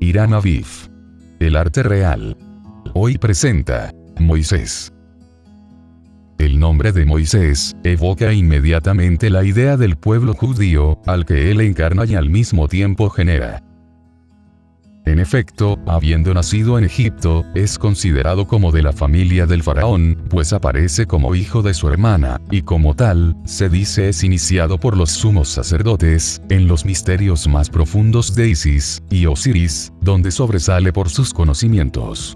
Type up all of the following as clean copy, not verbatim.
Irán Aviv. El arte real. Hoy presenta Moisés. El nombre de Moisés evoca inmediatamente la idea del pueblo judío, al que él encarna y al mismo tiempo genera. En efecto, habiendo nacido en Egipto, es considerado como de la familia del faraón, pues aparece como hijo de su hermana, y como tal, se dice es iniciado por los sumos sacerdotes, en los misterios más profundos de Isis y Osiris, donde sobresale por sus conocimientos.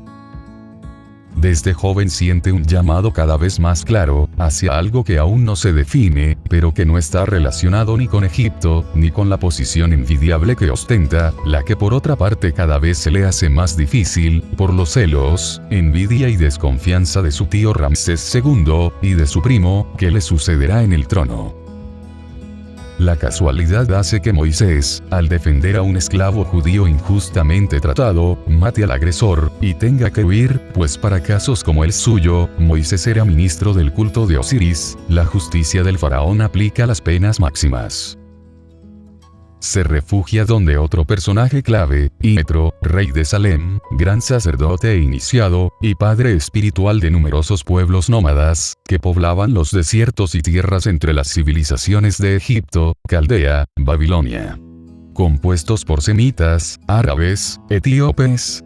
Desde joven siente un llamado cada vez más claro, hacia algo que aún no se define, pero que no está relacionado ni con Egipto, ni con la posición envidiable que ostenta, la que por otra parte cada vez se le hace más difícil, por los celos, envidia y desconfianza de su tío Ramsés II, y de su primo, que le sucederá en el trono. La casualidad hace que Moisés, al defender a un esclavo judío injustamente tratado, mate al agresor, y tenga que huir, pues para casos como el suyo, Moisés era ministro del culto de Osiris, la justicia del faraón aplica las penas máximas. Se refugia donde otro personaje clave, Yetro, rey de Salem, gran sacerdote e iniciado, y padre espiritual de numerosos pueblos nómadas, que poblaban los desiertos y tierras entre las civilizaciones de Egipto, Caldea, Babilonia. Compuestos por semitas, árabes, etíopes.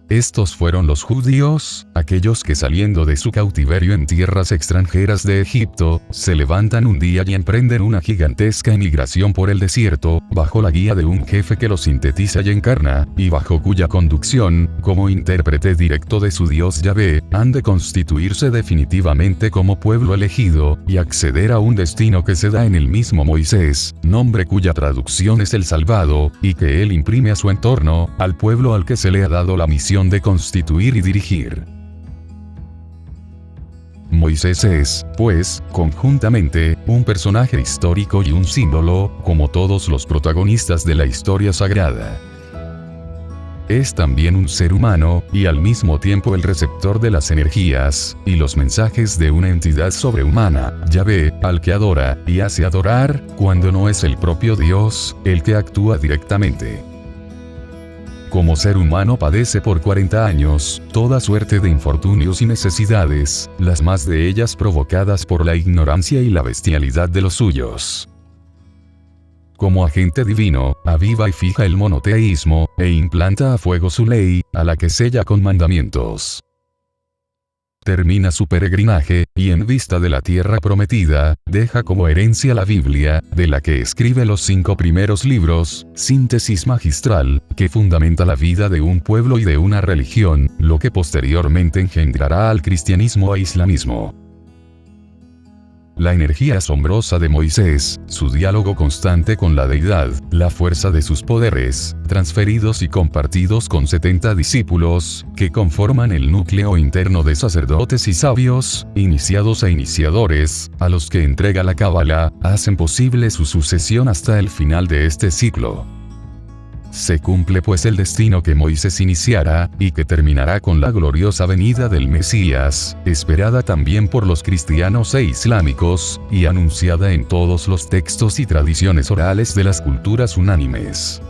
Estos fueron los judíos, aquellos que saliendo de su cautiverio en tierras extranjeras de Egipto, se levantan un día y emprenden una gigantesca emigración por el desierto, bajo la guía de un jefe que los sintetiza y encarna, y bajo cuya conducción, como intérprete directo de su Dios Yahvé, han de constituirse definitivamente como pueblo elegido, y acceder a un destino que se da en el mismo Moisés, nombre cuya traducción es el salvado, y que él imprime a su entorno, al pueblo al que se le ha dado la misión de constituir y dirigir. Moisés es, pues, conjuntamente, un personaje histórico y un símbolo, como todos los protagonistas de la historia sagrada. Es también un ser humano, y al mismo tiempo el receptor de las energías y los mensajes de una entidad sobrehumana, Yahvé, al que adora y hace adorar, cuando no es el propio Dios el que actúa directamente. Como ser humano padece por 40 años, toda suerte de infortunios y necesidades, las más de ellas provocadas por la ignorancia y la bestialidad de los suyos. Como agente divino, aviva y fija el monoteísmo, e implanta a fuego su ley, a la que sella con mandamientos. Termina su peregrinaje, y en vista de la tierra prometida, deja como herencia la Biblia, de la que escribe los 5 primeros libros, síntesis magistral, que fundamenta la vida de un pueblo y de una religión, lo que posteriormente engendrará al cristianismo e islamismo. La energía asombrosa de Moisés, su diálogo constante con la deidad, la fuerza de sus poderes, transferidos y compartidos con 70 discípulos, que conforman el núcleo interno de sacerdotes y sabios, iniciados e iniciadores, a los que entrega la Cábala, hacen posible su sucesión hasta el final de este ciclo. Se cumple pues el destino que Moisés iniciara, y que terminará con la gloriosa venida del Mesías, esperada también por los cristianos e islámicos, y anunciada en todos los textos y tradiciones orales de las culturas unánimes.